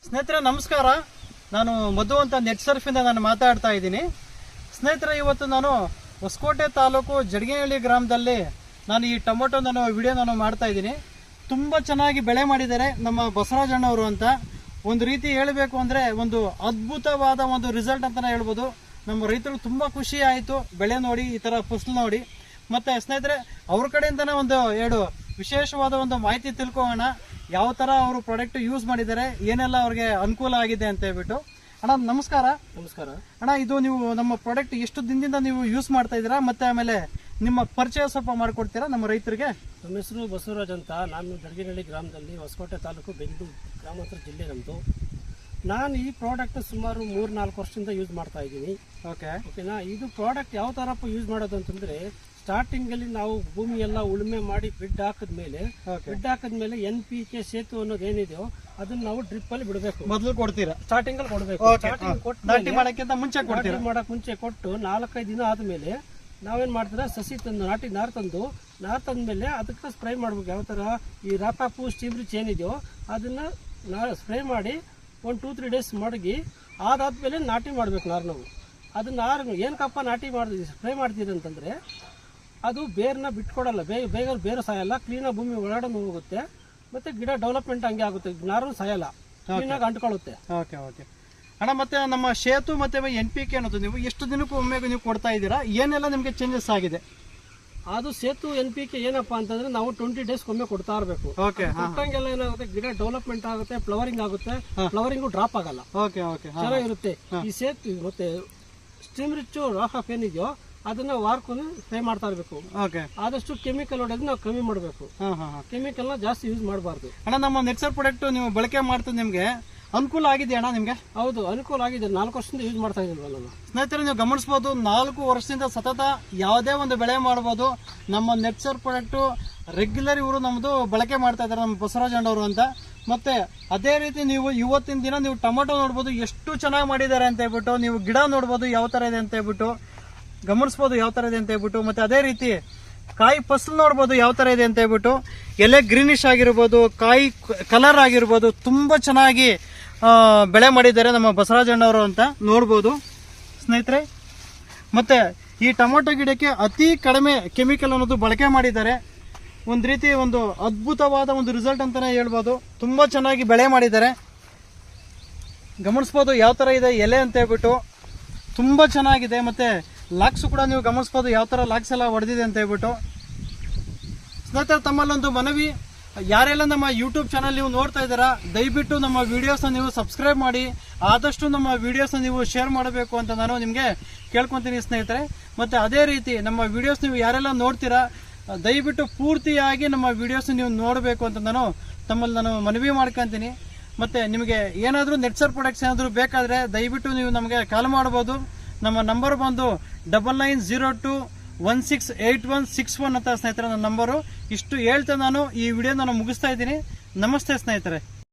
ಸ್ನೇಹಿತರೆ ನಮಸ್ಕಾರ. ನಾನು ಮಧು ಅಂತ ನೆಟ್ ಸರ್ಫಿಂದ ನಾನು ಮಾತಾಡ್ತಾ ಇದ್ದೀನಿ. ಸ್ನೇಹಿತರೆ, ಇವತ್ತು ನಾನು ಹೊಸಕೋಟೆ ತಾಲೂಕು ಜಡಗೇನಹಳ್ಳಿ ಗ್ರಾಮದಲ್ಲಿ ನಾನು ಈ ಟೊಮೊಟೊ ವಿಡಿಯೋ ಮಾಡ್ತಾ ಇದ್ದೀನಿ. ತುಂಬ ಚೆನ್ನಾಗಿ ಬೆಳೆ ಮಾಡಿದ್ದಾರೆ ನಮ್ಮ ಬಸವರಾಜಣ್ಣವರು ಅಂತ. ಒಂದು ರೀತಿ ಹೇಳಬೇಕು ಅಂದರೆ ಒಂದು ಅದ್ಭುತವಾದ ಒಂದು ರಿಸಲ್ಟ್ ಅಂತಲೇ ಹೇಳ್ಬೋದು. ನಮ್ಮ ರೈತರು ತುಂಬ ಖುಷಿ ಆಯಿತು ಬೆಳೆ ನೋಡಿ, ಈ ಥರ ಫಸಲು ನೋಡಿ. ಮತ್ತು ಸ್ನೇಹಿತರೆ, ಅವ್ರ ಕಡೆಯಿಂದನೇ ಒಂದು ಎರಡು ವಿಶೇಷವಾದ ಒಂದು ಮಾಹಿತಿ ತಿಳ್ಕೊಳ್ಳೋಣ. ಯಾವ ಥರ ಅವರು ಪ್ರಾಡಕ್ಟ್ ಯೂಸ್ ಮಾಡಿದ್ದಾರೆ, ಏನೆಲ್ಲ ಅವ್ರಿಗೆ ಅನುಕೂಲ ಆಗಿದೆ ಅಂತ ಹೇಳ್ಬಿಟ್ಟು. ಅಣ್ಣ ನಮಸ್ಕಾರ. ನಮಸ್ಕಾರ ಅಣ್ಣ, ಇದು ನೀವು ನಮ್ಮ ಪ್ರಾಡಕ್ಟ್ ಎಷ್ಟು ದಿನದಿಂದ ನೀವು ಯೂಸ್ ಮಾಡ್ತಾ ಇದ್ದೀರಾ, ಮತ್ತೆ ಆಮೇಲೆ ನಿಮ್ಮ ಪರಿಚಯ ಸ್ವಲ್ಪ ಮಾಡಿಕೊಡ್ತೀರಾ ನಮ್ಮ ರೈತರಿಗೆ? ನಮ್ಮ ಹೆಸರು ಬಸವರಾಜ್ ಅಂತ. ನಾನು ಜಡಗೇನಹಳ್ಳಿ ಗ್ರಾಮದಲ್ಲಿ, ಹೊಸಕೋಟೆ ತಾಲೂಕು, ಬೆಂಗಳೂರು ಗ್ರಾಮಾಂತರ ಜಿಲ್ಲೆ ನಮ್ಮದು. ನಾನು ಈ ಪ್ರಾಡಕ್ಟ್ ಸುಮಾರು 3-4 ವರ್ಷದಿಂದ ಯೂಸ್ ಮಾಡ್ತಾ ಇದ್ದೀನಿ. ಓಕೆನಾ. ಇದು ಪ್ರಾಡಕ್ಟ್ ಯಾವ ಥರಪ್ಪ ಯೂಸ್ ಮಾಡೋದು ಅಂತಂದರೆ, ಸ್ಟಾರ್ಟಿಂಗಲ್ಲಿ ನಾವು ಭೂಮಿ ಎಲ್ಲ ಉಳುಮೆ ಮಾಡಿ ಬಿಡ್ ಹಾಕಿದ್ಮೇಲೆ NPK ಸೇತು ಅನ್ನೋದು ಏನಿದೆಯೋ ಅದನ್ನ ನಾವು ಡ್ರಿಪ್ ಅಲ್ಲಿ ಬಿಡಬೇಕು. ಮೊದಲು ಕೊಡ್ತೀರಾ? ಸ್ಟಾರ್ಟಿಂಗ್ ಅಲ್ಲಿ ಕೊಡಬೇಕು. ನಾಟಿ ಮಾಡಕ್ಕಿಂತ ಮುಂಚೆ ಕೊಡ್ತೀರಾ? ಮಾಡಕ್ ಮುಂಚೆ ಕೊಟ್ಟು 4-5 ದಿನ ಆದ್ಮೇಲೆ ನಾವೇನ್ ಮಾಡ್ತೀರಾ, ಸಸಿ ತಂದು ನಾರು ತಂದ್ಮೇಲೆ ಅದಕ್ಕೆ ಸ್ಪ್ರೇ ಮಾಡ್ಬೇಕು. ಯಾವ ತರ ಈ ರಾಪಾಪು ಸ್ಟೀಮ್ ರಿಚ್ ಏನಿದೆಯೋ ಅದನ್ನ ಸ್ಪ್ರೇ ಮಾಡಿ 1-2-3 ಡೇಸ್ ಮಡಗಿ ಅದಾದ್ಮೇಲೆ ನಾಟಿ ಮಾಡ್ಬೇಕು. ನಾವು ಅದನ್ನ ನಾರು ಏನಕ್ಕಪ್ಪ ನಾಟಿ ಸ್ಪ್ರೇ ಮಾಡ್ತೀರಿ ಅಂತಂದ್ರೆ, ಅದು ಬೇರ್ನ ಬಿಟ್ಕೊಡಲ್ಲ, ಬೇಗ ಬೇರೆ ಸಾಯಲ್ಲ, ಕ್ಲೀನಾಗಿ ಭೂಮಿ ಒಳಗಡೆ ಹೋಗುತ್ತೆ, ಮತ್ತೆ ಗಿಡ ಡೆವಲಪ್ಮೆಂಟ್ ಹಂಗೆ ಆಗುತ್ತೆ, ನಾರು ಸಾಯಲ್ಲ, ಕ್ಲೀನಾಗಿ ಅಂಟ್ಕೊಳ್ಳುತ್ತೆ. ಅಣ್ಣ, ಮತ್ತೆ ನಮ್ಮ ಸೇತು ಮತ್ತೆ NPK ಅನ್ನೋದು ನೀವು ಎಷ್ಟು ದಿನಕ್ಕೂ ಒಮ್ಮೆ ನೀವು ಕೊಡ್ತಾ ಇದ್ದೀರಾ? ಏನೆಲ್ಲ ನಿಮಗೆ ಚೇಂಜಸ್ ಆಗಿದೆ? ಅದು ಸೇತು NPK ಏನಪ್ಪಾ ಅಂತಂದ್ರೆ ನಾವು 20 ಡೇಸ್ ಒಮ್ಮೆ ಕೊಡ್ತಾ ಇರಬೇಕು. ಕೊಟ್ಟಂಗೆಲ್ಲ ಏನಾಗುತ್ತೆ, ಗಿಡ ಡೆವಲಪ್ಮೆಂಟ್ ಆಗುತ್ತೆ, ಫ್ಲವರಿಂಗ್ ಆಗುತ್ತೆ, ಫ್ಲವರಿಂಗ್ ಡ್ರಾಪ್ ಆಗಲ್ಲ, ಚೆನ್ನಾಗಿರುತ್ತೆ. ಈ ಸೇತು ಮತ್ತೆ ಸ್ಟೀಮ್ ರಿಚ್ ರಾಫ್ ಆಫ್ ಏನಿದೆಯೋ ಅದನ್ನ ವಾರಕ್ಕೊಮ್ಮೆ ಸ್ಪ್ರೇ ಮಾಡ್ತಾ ಇರಬೇಕು. ಆದಷ್ಟು ಕೆಮಿಕಲ್ ಹೊಡೆದು ನಾವು ಕಮ್ಮಿ ಮಾಡಬೇಕು. ಕೆಮಿಕಲ್ ನ ಜಾಸ್ತಿ ಯೂಸ್ ಮಾಡಬಾರ್ದು. ಅಣ್ಣ, ನಮ್ಮ ನೆಟ್ಸರ್ ಪ್ರಾಡಕ್ಟ್ ನೀವು ಬಳಕೆ ಮಾಡ್ತಾ ನಿಮ್ಗೆ ಅನುಕೂಲ ಆಗಿದೆ ಅಣ್ಣ? ನಿಮ್ಗೆ? ಹೌದು, ಅನುಕೂಲ ಆಗಿದೆ. 4 ವರ್ಷದಿಂದ ಯೂಸ್ ಮಾಡ್ತಾ ಇದ್ದೀವಿ ನಾನು. ಸ್ನೇಹಿತರೆ, ನೀವು ಗಮನಿಸಬಹುದು, 4 ವರ್ಷದಿಂದ ಸತತ ಯಾವುದೇ ಒಂದು ಬೆಳೆ ಮಾಡಬಹುದು. ನಮ್ಮ ನೆಟ್ಸರ್ ಪ್ರಾಡಕ್ಟ್ ರೆಗ್ಯುಲರ್ ಇವರು ನಮ್ದು ಬಳಕೆ ಮಾಡ್ತಾ ಇದ್ದಾರೆ, ನಮ್ಮ ಬಸವರಾಜಣ್ಣವರು ಅಂತ. ಮತ್ತೆ ಅದೇ ರೀತಿ ನೀವು ಇವತ್ತಿನ ದಿನ ನೀವು ಟೊಮೊಟೊ ನೋಡ್ಬೋದು, ಎಷ್ಟು ಚೆನ್ನಾಗಿ ಮಾಡಿದ್ದಾರೆ ಅಂತ ಹೇಳ್ಬಿಟ್ಟು. ನೀವು ಗಿಡ ನೋಡ್ಬೋದು ಯಾವ ತರ ಇದೆ ಅಂತ ಹೇಳ್ಬಿಟ್ಟು, ಗಮನಿಸ್ಬೋದು ಯಾವ ತರ ಇದೆ ಅಂತ ಹೇಳ್ಬಿಟ್ಟು. ಮತ್ತೆ ಅದೇ ರೀತಿ ಕಾಯಿ ಫಸಲು ನೋಡ್ಬೋದು ಯಾವ ತರ ಇದೆ ಅಂತ ಹೇಳ್ಬಿಟ್ಟು. ಎಲೆ ಗ್ರೀನಿಶ್ ಆಗಿರ್ಬೋದು, ಕಾಯಿ ಕಲರ್ ಆಗಿರ್ಬೋದು, ತುಂಬಾ ಚೆನ್ನಾಗಿ ಬೆಳೆ ಮಾಡಿದ್ದಾರೆ ನಮ್ಮ ಬಸವರಾಜಣ್ಣವರು ಅಂತ ನೋಡ್ಬೋದು ಸ್ನೇಹಿತರೆ. ಮತ್ತೆ ಈ ಟೊಮೊಟೊ ಗಿಡಕ್ಕೆ ಅತಿ ಕಡಿಮೆ ಕೆಮಿಕಲ್ ಅನ್ನೋದು ಬಳಕೆ ಮಾಡಿದ್ದಾರೆ. ಒಂದು ರೀತಿ ಒಂದು ಅದ್ಭುತವಾದ ಒಂದು ರಿಸಲ್ಟ್ ಅಂತಾನೆ ಹೇಳ್ಬೋದು. ತುಂಬಾ ಚೆನ್ನಾಗಿ ಬೆಳೆ ಮಾಡಿದ್ದಾರೆ. ಗಮನಿಸ್ಬೋದು ಯಾವ ತರ ಇದೆ ಎಲೆ ಅಂತ ಹೇಳ್ಬಿಟ್ಟು, ತುಂಬಾ ಚೆನ್ನಾಗಿದೆ. ಮತ್ತೆ ಲಾಕ್ಸ್ ಕೂಡ ನೀವು ಗಮನಿಸ್ಬೋದು ಯಾವ ತರ ಲಾಕ್ಸ್ ಎಲ್ಲ ಹೊಡೆದಿದೆ ಅಂತ ಹೇಳ್ಬಿಟ್ಟು. ಸ್ನೇಹಿತರೆ, ತಮ್ಮಲ್ಲೊಂದು ಮನವಿ, ಯಾರೆಲ್ಲ ನಮ್ಮ ಯೂಟ್ಯೂಬ್ ಚಾನಲ್ ನೀವು ನೋಡ್ತಾ ಇದ್ದೀರಾ, ದಯವಿಟ್ಟು ನಮ್ಮ ವಿಡಿಯೋಸ್ನ ನೀವು ಸಬ್ಸ್ಕ್ರೈಬ್ ಮಾಡಿ, ಆದಷ್ಟು ನಮ್ಮ ವಿಡಿಯೋಸ್ನ ನೀವು ಶೇರ್ ಮಾಡಬೇಕು ಅಂತ ನಾನು ನಿಮಗೆ ಕೇಳ್ಕೊತೀನಿ ಸ್ನೇಹಿತರೆ. ಮತ್ತೆ ಅದೇ ರೀತಿ ನಮ್ಮ ವಿಡಿಯೋಸ್ ನೀವು ಯಾರೆಲ್ಲ ನೋಡ್ತೀರಾ, ದಯವಿಟ್ಟು ಪೂರ್ತಿಯಾಗಿ ನಮ್ಮ ವಿಡಿಯೋಸ್ ನೀವು ನೋಡಬೇಕು ಅಂತ ತಮ್ಮಲ್ಲಿ ನಾನು ಮನವಿ ಮಾಡ್ಕೊತೀನಿ. ಮತ್ತೆ ನಿಮಗೆ ಏನಾದರೂ ನೆಟ್ಸರ್ ಪ್ರಾಡಕ್ಟ್ಸ್ ಏನಾದರೂ ಬೇಕಾದರೆ ದಯವಿಟ್ಟು ನೀವು ನಮಗೆ ಕಾಲ್ ಮಾಡ್ಬೋದು. ನಮ್ಮ ನಂಬರ್ ಬಂದು 9902168161 ಅಂತ ಸ್ನೇಹಿತರೆ ನನ್ನ ನಂಬರು. ಇಷ್ಟು ಹೇಳ್ತಾ ನಾನು ಈ ವಿಡಿಯೋ ಮುಗಿಸ್ತಾ ಇದ್ದೀನಿ. ನಮಸ್ತೆ ಸ್ನೇಹಿತರೆ.